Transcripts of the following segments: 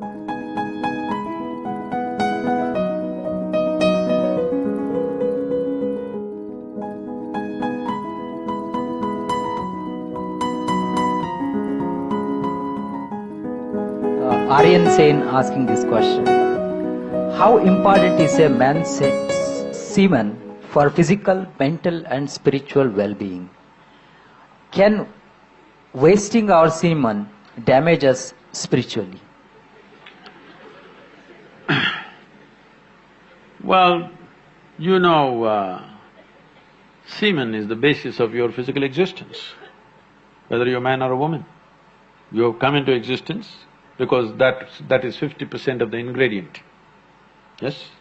Aryan Sen asking this question. How important is a man's semen for physical, mental and spiritual well-being? Can wasting our semen damage us spiritually? Well, you know, semen is the basis of your physical existence, whether you're a man or a woman. You have come into existence because that is 50% of the ingredient. Yes?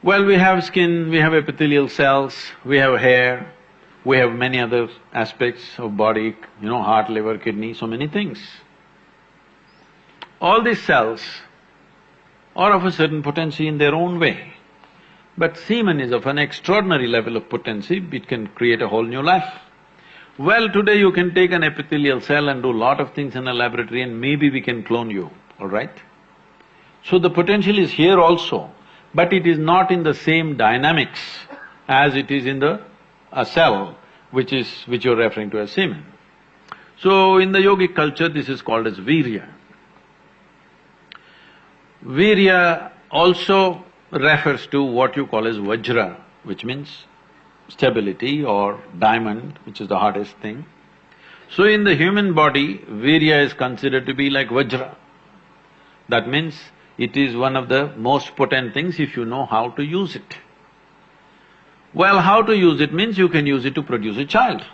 Well, we have skin, we have epithelial cells, we have hair, we have many other aspects of body, you know, heart, liver, kidney, so many things. All these cells are of a certain potency in their own way, but semen is of an extraordinary level of potency, it can create a whole new life. Well, today you can take an epithelial cell and do lot of things in a laboratory and maybe we can clone you, all right? So the potential is here also, but it is not in the same dynamics as it is in a cell which you're referring to as semen. So in the yogic culture, this is called as virya. Virya also refers to what you call as vajra, which means stability, or diamond, which is the hardest thing. So in the human body, virya is considered to be like vajra. That means it is one of the most potent things if you know how to use it. Well, how to use it means you can use it to produce a child,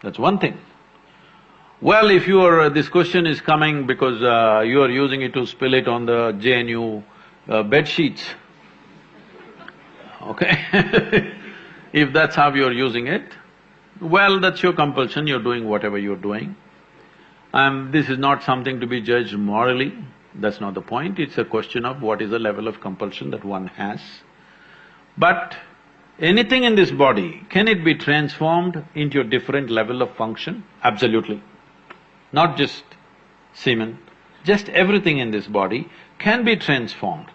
that's one thing. Well, if this question is coming because you are using it to spill it on the JNU bed sheets, okay? If that's how you're using it, well, that's your compulsion, you're doing whatever you're doing. This is not something to be judged morally, that's not the point, it's a question of what is the level of compulsion that one has. But anything in this body, can it be transformed into a different level of function? Absolutely. Not just semen, just everything in this body can be transformed.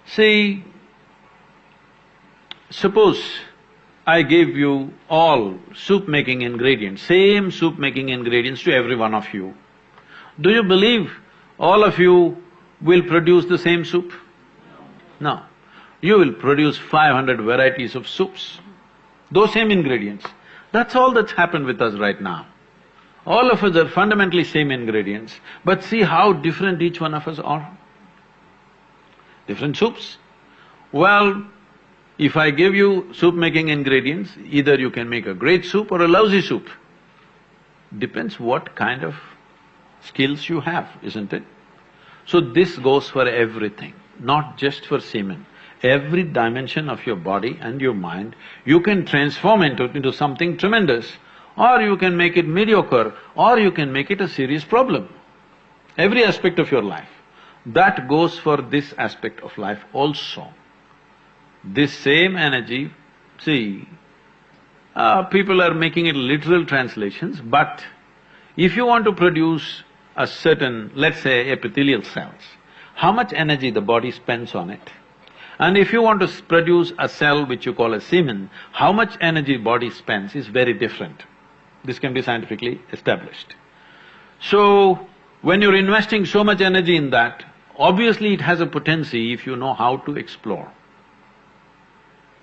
See, suppose I give you all soup-making ingredients, same soup-making ingredients to every one of you. Do you believe all of you will produce the same soup? No. You will produce 500 varieties of soups, those same ingredients. That's all that's happened with us right now. All of us are fundamentally same ingredients, but see how different each one of us are. Different soups. Well, if I give you soup-making ingredients, either you can make a great soup or a lousy soup. Depends what kind of skills you have, isn't it? So this goes for everything, not just for semen. Every dimension of your body and your mind, you can transform into something tremendous, or you can make it mediocre, or you can make it a serious problem. Every aspect of your life. That goes for this aspect of life also. This same energy, see, people are making it literal translations, but if you want to produce a certain, let's say, epithelial cells, how much energy the body spends on it? And if you want to produce a cell which you call a semen, how much energy body spends is very different. This can be scientifically established. So, when you're investing so much energy in that, obviously it has a potency if you know how to explore.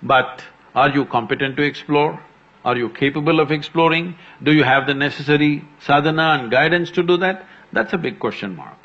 But are you competent to explore? Are you capable of exploring? Do you have the necessary sadhana and guidance to do that? That's a big question mark.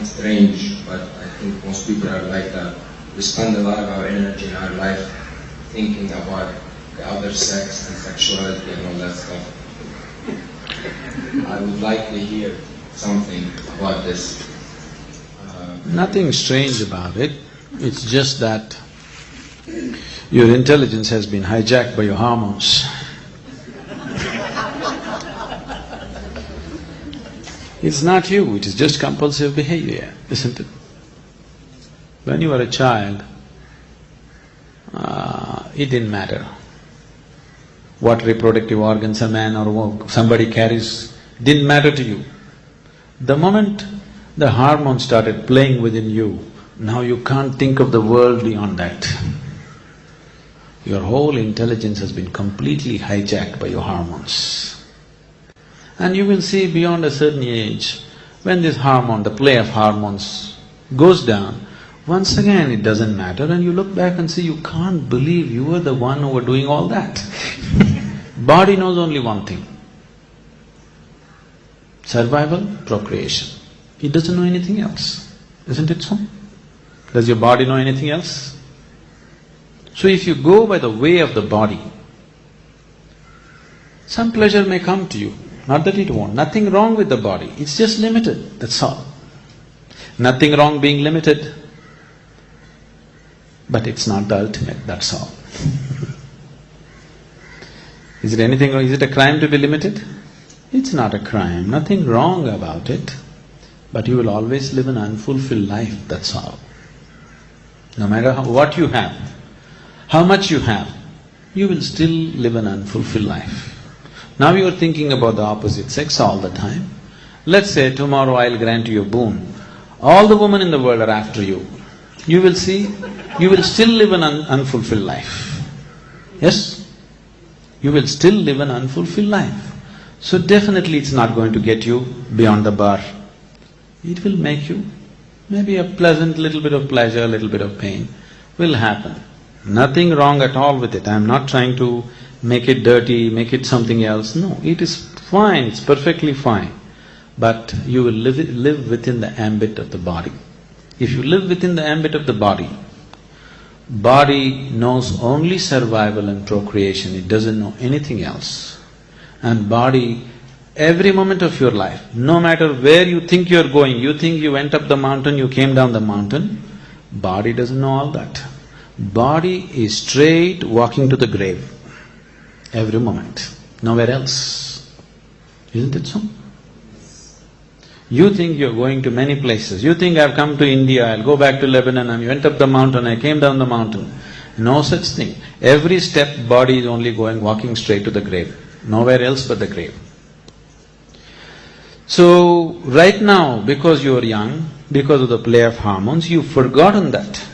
Strange, but I think most people are like that. We spend a lot of our energy in our life thinking about the other sex and sexuality and all that stuff. I would like to hear something about this. Nothing strange about it, it's just that your intelligence has been hijacked by your hormones. It's not you, it is just compulsive behavior, isn't it? When you were a child, it didn't matter what reproductive organs a man or somebody carries, didn't matter to you. The moment the hormones started playing within you, now you can't think of the world beyond that. Your whole intelligence has been completely hijacked by your hormones. And you will see beyond a certain age, when this hormone, the play of hormones goes down, once again it doesn't matter and you look back and see you can't believe you were the one who were doing all that. Body knows only one thing: survival, procreation. It doesn't know anything else, isn't it so? Does your body know anything else? So if you go by the way of the body, some pleasure may come to you, not that it won't, nothing wrong with the body, it's just limited, that's all. Nothing wrong being limited, but it's not the ultimate, that's all. Is it a crime to be limited? It's not a crime, nothing wrong about it, but you will always live an unfulfilled life, that's all. No matter what you have, how much you have, you will still live an unfulfilled life. Now you are thinking about the opposite sex all the time. Let's say tomorrow I'll grant you a boon. All the women in the world are after you. You will see, you will still live an unfulfilled life. Yes? You will still live an unfulfilled life. So definitely it's not going to get you beyond the bar. It will make you maybe a pleasant little bit of pleasure, a little bit of pain will happen. Nothing wrong at all with it. I'm not trying to make it dirty, make it something else. No, it is fine, it's perfectly fine. But you will live within the ambit of the body. If you live within the ambit of the body, body knows only survival and procreation, it doesn't know anything else. And body, every moment of your life, no matter where you think you're going, you think you went up the mountain, you came down the mountain, body doesn't know all that. Body is straight walking to the grave, every moment, nowhere else. Isn't it so? You think you're going to many places. You think I've come to India, I'll go back to Lebanon, I went up the mountain, I came down the mountain. No such thing. Every step, body is only walking straight to the grave, nowhere else but the grave. So, right now, because you're young, because of the play of hormones, you've forgotten that.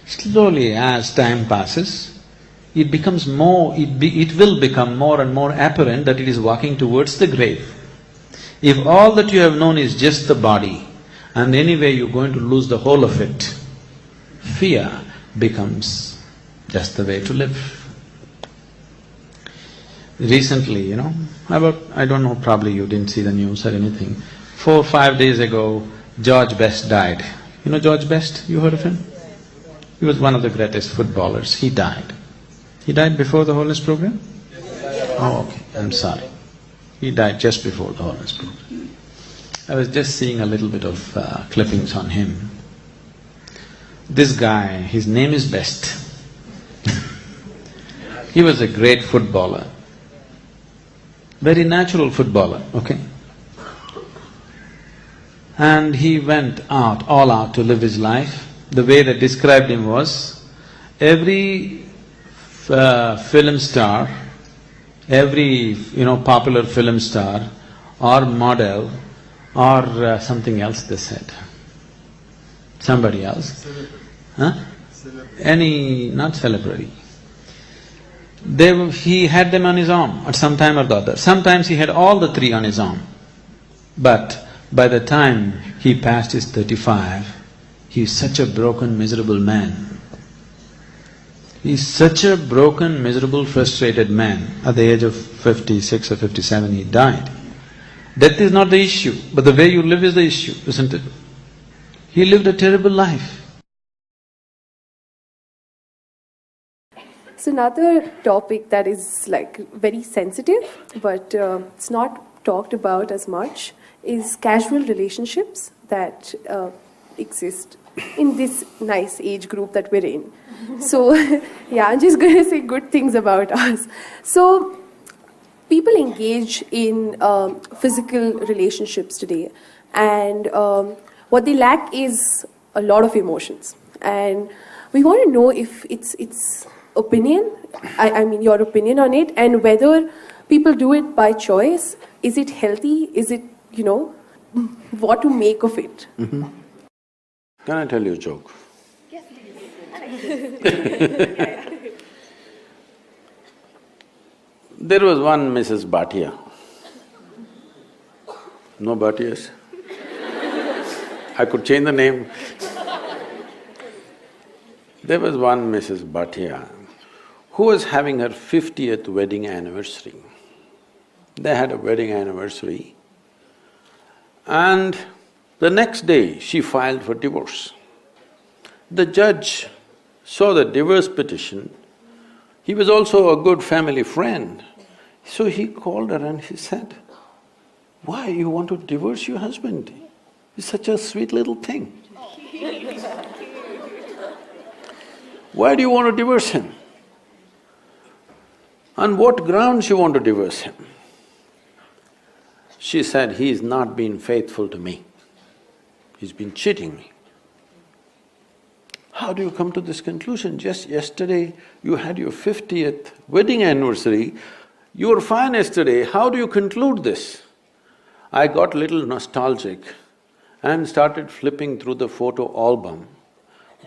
Slowly, as time passes, it becomes more… it will become more and more apparent that it is walking towards the grave. If all that you have known is just the body, and anyway you're going to lose the whole of it, fear becomes just the way to live. Recently, I don't know, probably you didn't see the news or anything, 4 or 5 days ago, George Best died. You know George Best? You heard of him? He was one of the greatest footballers, he died. He died before the Holiness program? Oh, okay, I'm sorry. He died just before the Holiness program. I was just seeing a little bit of clippings on him. This guy, his name is Best. He was a great footballer, very natural footballer, okay? And he went out, all out to live his life. The way they described him was, every film star, every popular film star or model or something else they said, somebody else, not celebrity. He had them on his arm at some time or the other. Sometimes he had all the three on his arm. But by the time he passed his 35, he's such a broken, miserable man. He's such a broken, miserable, frustrated man. At the age of 56 or 57, he died. Death is not the issue, but the way you live is the issue, isn't it? He lived a terrible life. So another topic that is like very sensitive, but it's not talked about as much is casual relationships that exist in this nice age group that we're in. So, yeah, I'm just going to say good things about us. So, people engage in physical relationships today, and what they lack is a lot of emotions. And we want to know if it's opinion, I mean your opinion on it, and whether people do it by choice. Is it healthy? Is it, what to make of it? Mm-hmm. Can I tell you a joke? Yes, There was one Mrs. Bhatia. No Bhatias? I could change the name. There was one Mrs. Bhatia who was having her 50th wedding anniversary. They had a wedding anniversary, and the next day she filed for divorce. The judge saw the divorce petition. He was also a good family friend. So he called her and he said, "Why you want to divorce your husband? He's such a sweet little thing. Why do you want to divorce him? On what grounds you want to divorce him?" She said, "He's not been faithful to me. He's been cheating me." How do you come to this conclusion? Just yesterday you had your 50th wedding anniversary, you were fine yesterday, how do you conclude this? I got little nostalgic and started flipping through the photo album.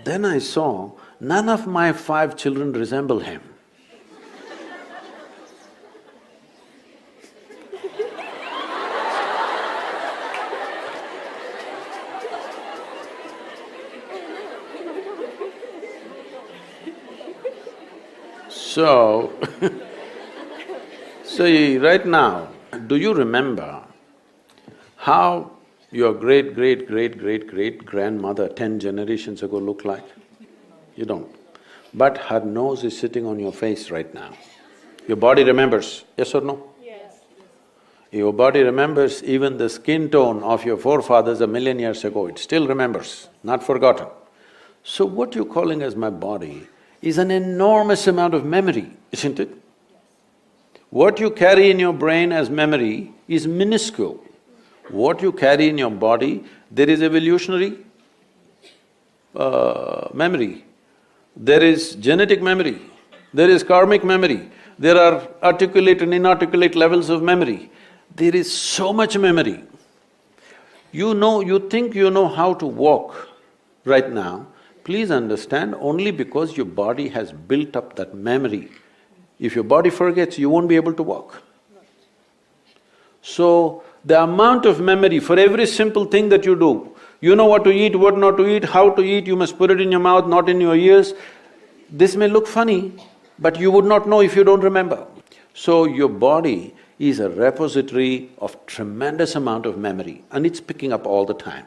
Then I saw none of my 5 children resemble him. So, right now, do you remember how your great-great-great-great-great-grandmother 10 generations ago looked like? You don't. But her nose is sitting on your face right now. Your body remembers, yes or no? Yes. Your body remembers even the skin tone of your forefathers 1,000,000 years ago, it still remembers, not forgotten. So what you're calling as my body is an enormous amount of memory, isn't it? What you carry in your brain as memory is minuscule. What you carry in your body, there is evolutionary memory, there is genetic memory, there is karmic memory, there are articulate and inarticulate levels of memory. There is so much memory. You think you know how to walk right now, please understand, only because your body has built up that memory. If your body forgets, you won't be able to walk. So, the amount of memory for every simple thing that you do, you know what to eat, what not to eat, how to eat, you must put it in your mouth, not in your ears. This may look funny, but you would not know if you don't remember. So, your body is a repository of tremendous amount of memory and it's picking up all the time.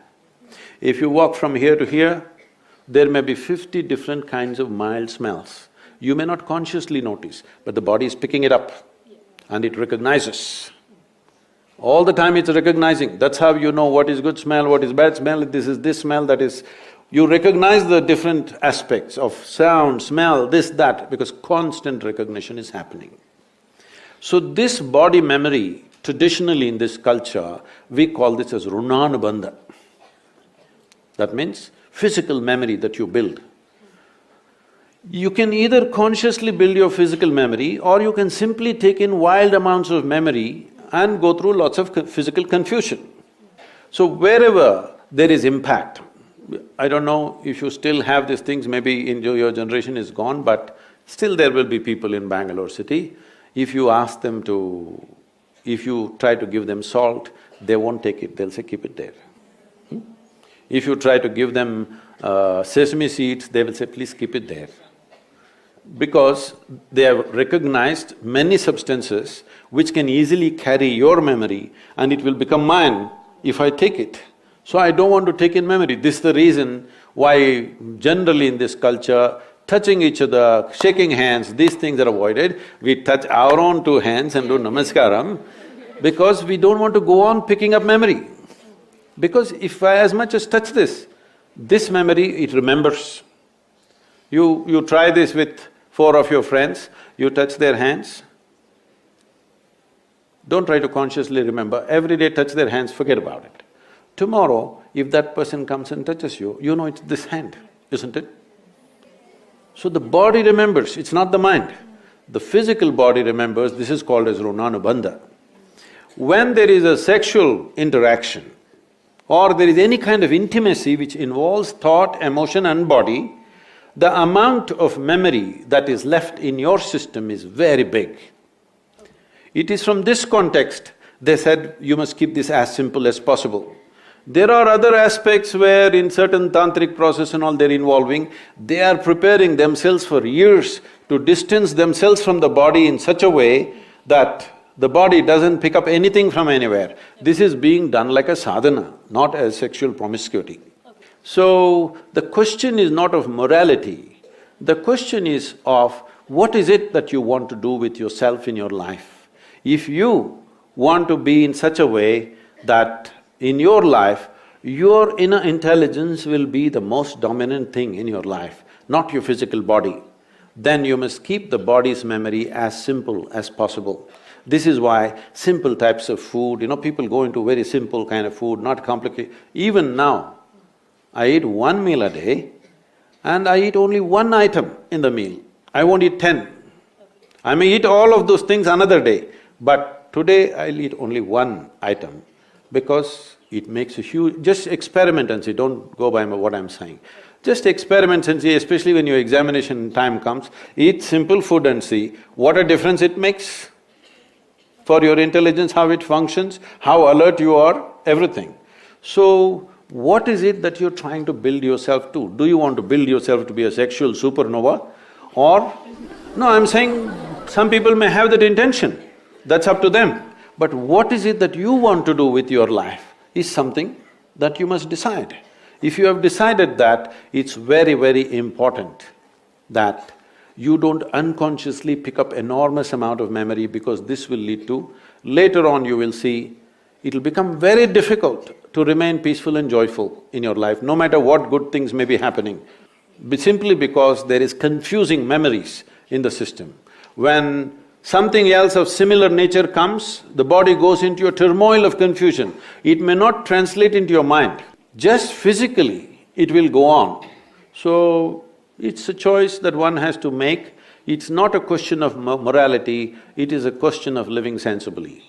If you walk from here to here, there may be 50 different kinds of mild smells. You may not consciously notice, but the body is picking it up and it recognizes. All the time it's recognizing, that's how you know what is good smell, what is bad smell, this is this smell, that is… You recognize the different aspects of sound, smell, this, that, because constant recognition is happening. So this body memory, traditionally in this culture, we call this as runanubandha. That means physical memory that you build. You can either consciously build your physical memory or you can simply take in wild amounts of memory and go through lots of physical confusion. So wherever there is impact, I don't know if you still have these things, maybe in your generation is gone, but still there will be people in Bangalore city, if you ask them to… if you try to give them salt, they won't take it, they'll say, keep it there. If you try to give them sesame seeds, they will say, please keep it there. Because they have recognized many substances which can easily carry your memory and it will become mine if I take it. So I don't want to take in memory. This is the reason why generally in this culture, touching each other, shaking hands, these things are avoided. We touch our own 2 hands and do namaskaram. because we don't want to go on picking up memory. Because if I as much as touch this memory, it remembers. You try this with 4 of your friends, you touch their hands. Don't try to consciously remember, every day touch their hands, forget about it. Tomorrow, if that person comes and touches you, you know it's this hand, isn't it? So the body remembers, it's not the mind. The physical body remembers, this is called as runanubandha. When there is a sexual interaction, or there is any kind of intimacy which involves thought, emotion and body, the amount of memory that is left in your system is very big. It is from this context, they said, you must keep this as simple as possible. There are other aspects where in certain tantric process and all they're involving, they are preparing themselves for years to distance themselves from the body in such a way that the body doesn't pick up anything from anywhere. This is being done like a sadhana, not as sexual promiscuity. So, the question is not of morality, the question is of what is it that you want to do with yourself in your life. If you want to be in such a way that in your life, your inner intelligence will be the most dominant thing in your life, not your physical body, then you must keep the body's memory as simple as possible. This is why simple types of food, people go into very simple kind of food, not complicated. Even now, I eat 1 meal a day and I eat only 1 item in the meal. I won't eat 10. I may eat all of those things another day, but today I'll eat only 1 item because it makes a huge… Just experiment and see, don't go by what I'm saying. Just experiment and see, especially when your examination time comes, eat simple food and see what a difference it makes for your intelligence, how it functions, how alert you are, everything. So, what is it that you're trying to build yourself to? Do you want to build yourself to be a sexual supernova? Or… No, I'm saying some people may have that intention, that's up to them. But what is it that you want to do with your life is something that you must decide. If you have decided that, it's very, very important that you don't unconsciously pick up enormous amount of memory because this will lead to… Later on you will see, it'll become very difficult to remain peaceful and joyful in your life, no matter what good things may be happening, simply because there is confusing memories in the system. When something else of similar nature comes, the body goes into a turmoil of confusion. It may not translate into your mind, just physically it will go on. So, it's a choice that one has to make. It's not a question of morality, it is a question of living sensibly.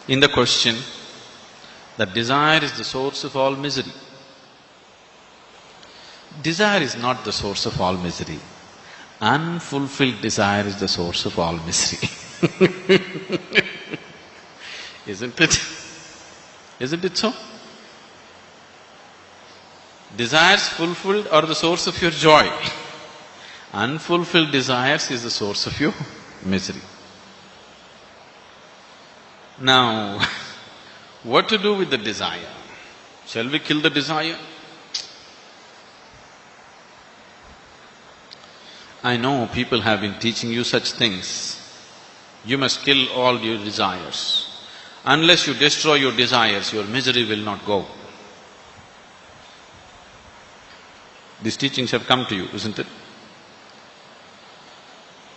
In the question that desire is the source of all misery. Desire is not the source of all misery. Unfulfilled desire is the source of all misery. Isn't it? Isn't it so? Desires fulfilled are the source of your joy. Unfulfilled desires is the source of your misery. Now, what to do with the desire? Shall we kill the desire? I know people have been teaching you such things. You must kill all your desires. Unless you destroy your desires, your misery will not go. These teachings have come to you, isn't it?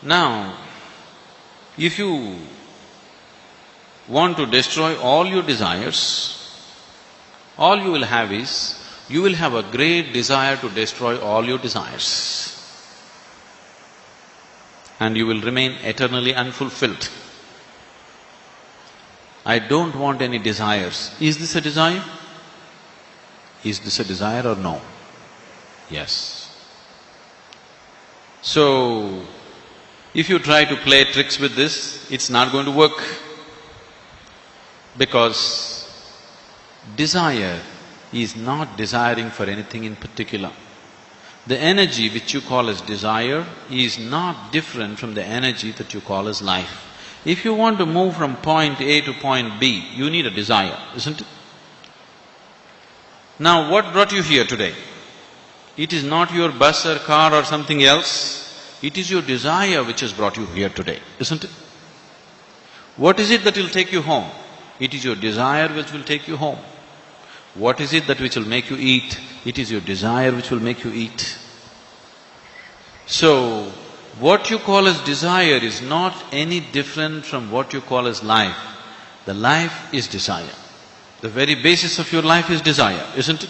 Now, if you want to destroy all your desires, all you will have is, you will have a great desire to destroy all your desires. And you will remain eternally unfulfilled. I don't want any desires. Is this a desire? Is this a desire or no? Yes. So, if you try to play tricks with this, it's not going to work. Because desire is not desiring for anything in particular. The energy which you call as desire is not different from the energy that you call as life. If you want to move from point A to point B, you need a desire, isn't it? Now, what brought you here today? It is not your bus or car or something else, it is your desire which has brought you here today, isn't it? What is it that will take you home? It is your desire which will take you home. What is it that which will make you eat? It is your desire which will make you eat. So, what you call as desire is not any different from what you call as life. The life is desire. The very basis of your life is desire, isn't it?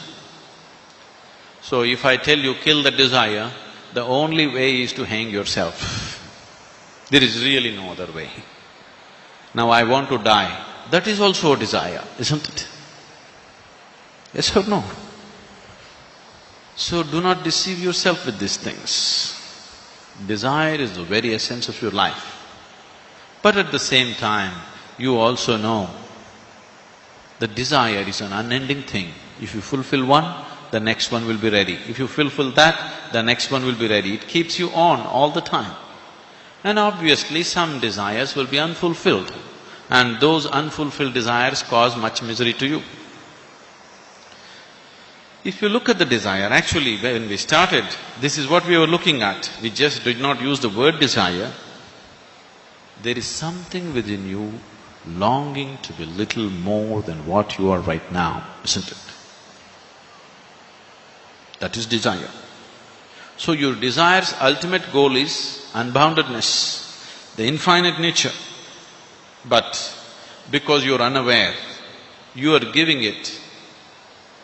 So if I tell you kill the desire, the only way is to hang yourself. There is really no other way. Now I want to die, that is also a desire, isn't it? Yes or no? So do not deceive yourself with these things. Desire is the very essence of your life. But at the same time, you also know that desire is an unending thing. If you fulfill one, the next one will be ready. If you fulfill that, the next one will be ready. It keeps you on all the time. And obviously some desires will be unfulfilled, and those unfulfilled desires cause much misery to you. If you look at the desire, actually when we started, this is what we were looking at. We just did not use the word desire. There is something within you longing to be little more than what you are right now, isn't it? That is desire. So your desire's ultimate goal is unboundedness, the infinite nature. But because you're unaware, you are giving it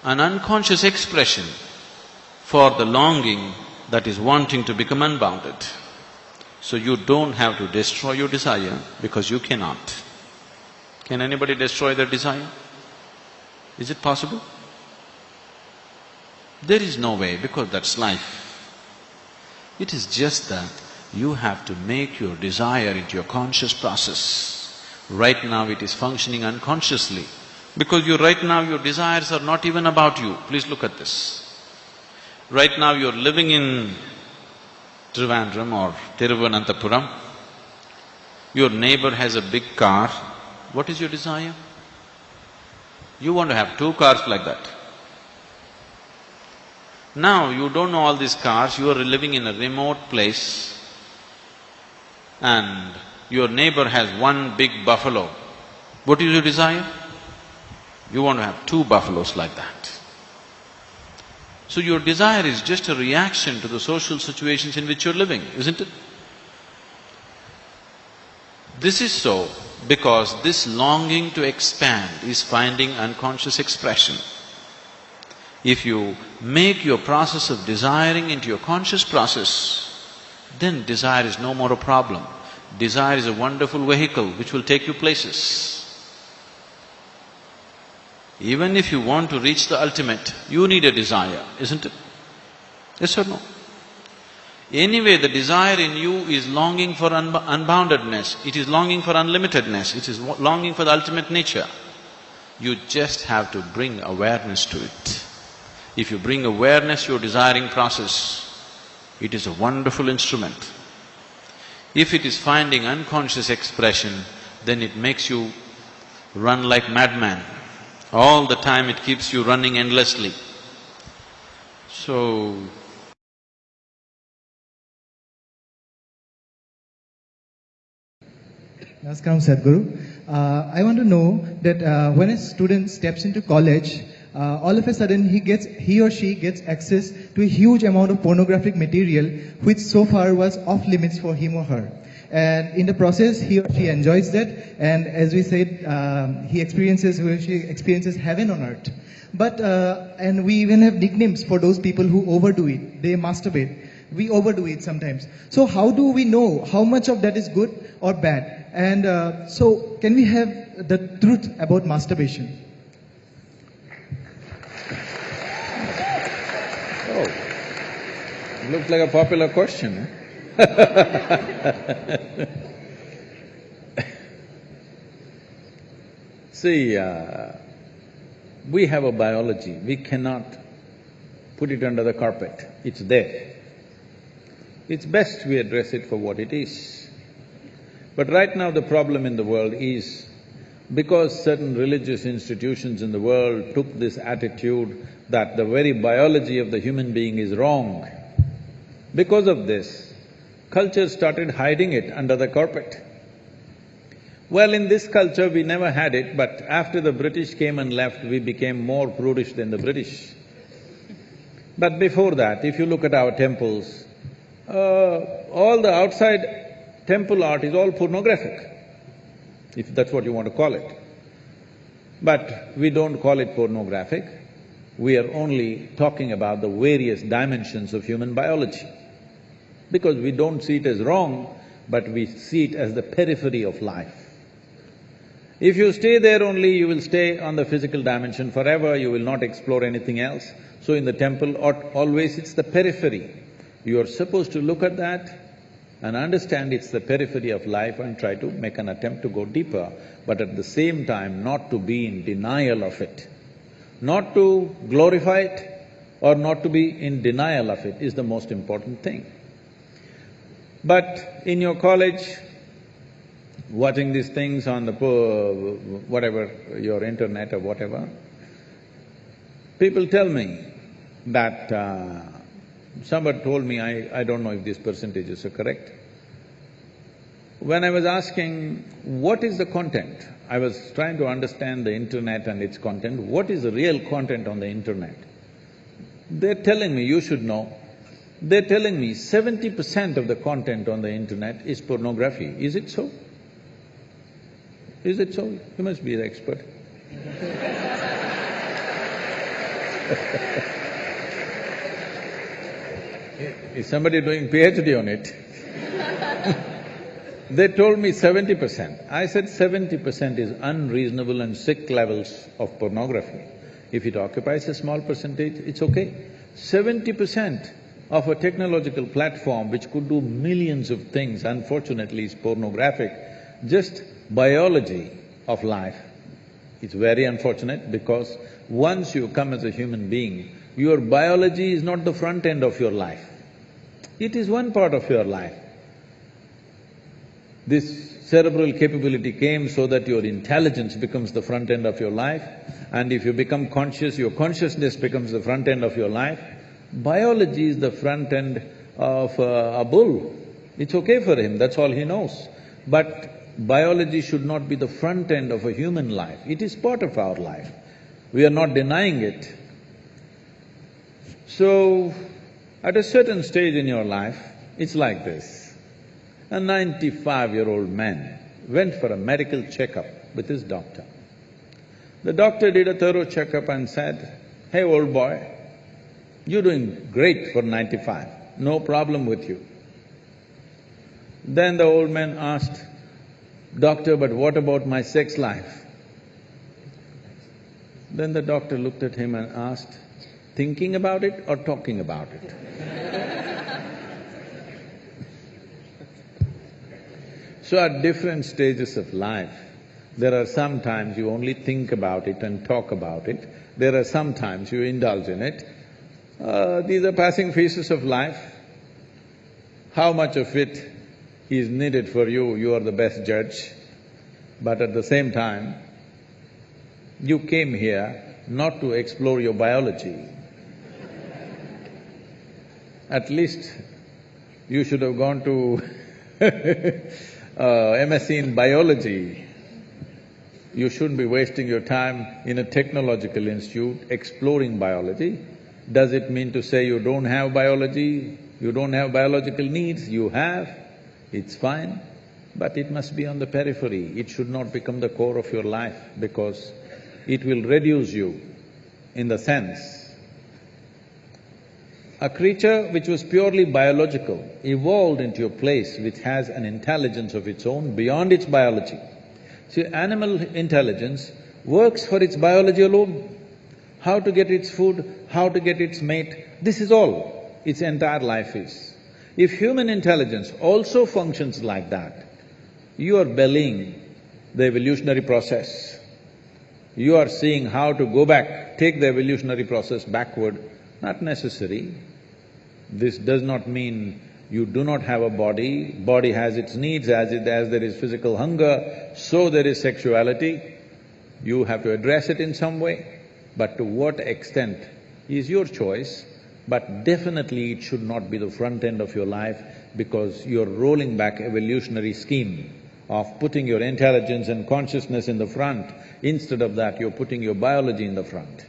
an unconscious expression for the longing that is wanting to become unbounded. So you don't have to destroy your desire because you cannot. Can anybody destroy their desire? Is it possible? There is no way, because that's life. It is just that you have to make your desire into your conscious process. Right now it is functioning unconsciously, because right now your desires are not even about you. Please look at this. Right now you're living in Trivandrum or Thiruvananthapuram. Your neighbor has a big car. What is your desire? You want to have 2 cars like that. Now you don't know all these cars, you are living in a remote place and your neighbor has 1 big buffalo. What is your desire? You want to have 2 buffaloes like that. So your desire is just a reaction to the social situations in which you're living, isn't it? This is so because this longing to expand is finding unconscious expression. If you make your process of desiring into your conscious process, then desire is no more a problem. Desire is a wonderful vehicle which will take you places. Even if you want to reach the ultimate, you need a desire, isn't it? Yes or no? Anyway, the desire in you is longing for unboundedness, it is longing for unlimitedness, it is longing for the ultimate nature. You just have to bring awareness to it. If you bring awareness to your desiring process, it is a wonderful instrument. If it is finding unconscious expression, then it makes you run like madman. All the time it keeps you running endlessly. So, Namaskaram, Sadhguru. I want to know that when a student steps into college, all of a sudden he or she gets access to a huge amount of pornographic material which so far was off limits for him or her. And in the process, he or she enjoys that, and as we said, he or she experiences heaven on earth. But, and we even have nicknames for those people who overdo it. They masturbate. We overdo it sometimes. So how do we know how much of that is good or bad? And so can we have the truth about masturbation? Oh, looks like a popular question, eh? See, we have a biology, we cannot put it under the carpet, it's there. It's best we address it for what it is. But right now the problem in the world is, because certain religious institutions in the world took this attitude that the very biology of the human being is wrong, because of this, culture started hiding it under the carpet. Well, in this culture we never had it, but after the British came and left, we became more prudish than the British. But before that, if you look at our temples, all the outside temple art is all pornographic, if that's what you want to call it. But we don't call it pornographic, we are only talking about the various dimensions of human biology. Because we don't see it as wrong, but we see it as the periphery of life. If you stay there only, you will stay on the physical dimension forever, you will not explore anything else. So in the temple, always it's the periphery. You are supposed to look at that and understand it's the periphery of life and try to make an attempt to go deeper, but at the same time not to be in denial of it. Not to glorify it or not to be in denial of it is the most important thing. But in your college, watching these things on the whatever, your internet or whatever, people tell me that somebody told me, I don't know if these percentages are correct. When I was asking, what is the content? I was trying to understand the internet and its content, what is the real content on the internet? They're telling me, you should know, they're telling me 70% of the content on the internet is pornography. Is it so? Is it so? You must be the expert. Is somebody doing PhD on it? They told me 70%. I said 70% is unreasonable and sick levels of pornography. If it occupies a small percentage, it's okay. 70% of a technological platform which could do millions of things, unfortunately is pornographic. Just biology of life. It's very unfortunate because once you come as a human being, your biology is not the front end of your life. It is one part of your life. This cerebral capability came so that your intelligence becomes the front end of your life, and if you become conscious, your consciousness becomes the front end of your life. Biology is the front end of a bull. It's okay for him, that's all he knows. But biology should not be the front end of a human life, it is part of our life. We are not denying it. So, at a certain stage in your life, it's like this. A 95-year-old man went for a medical checkup with his doctor. The doctor did a thorough checkup and said, "Hey, old boy, you're doing great for 95, no problem with you." Then the old man asked, "Doctor, but what about my sex life?" Then the doctor looked at him and asked, "Thinking about it or talking about it?" So at different stages of life, there are some times you only think about it and talk about it, there are some times you indulge in it. These are passing phases of life. How much of it is needed for you, you are the best judge. But at the same time, you came here not to explore your biology. At least you should have gone to MSc in biology. You shouldn't be wasting your time in a technological institute exploring biology. Does it mean to say you don't have biology, you don't have biological needs? You have, it's fine, but it must be on the periphery. It should not become the core of your life because it will reduce you in the sense a creature which was purely biological evolved into a place which has an intelligence of its own beyond its biology. See, animal intelligence works for its biology alone. How to get its food, how to get its mate, this is all its entire life is. If human intelligence also functions like that, you are bellying the evolutionary process. You are seeing how to go back, take the evolutionary process backward, not necessary. This does not mean you do not have a body, body has its needs, as there is physical hunger, so there is sexuality. You have to address it in some way, but to what extent is your choice, but definitely it should not be the front end of your life because you're rolling back evolutionary scheme of putting your intelligence and consciousness in the front. Instead of that, you're putting your biology in the front.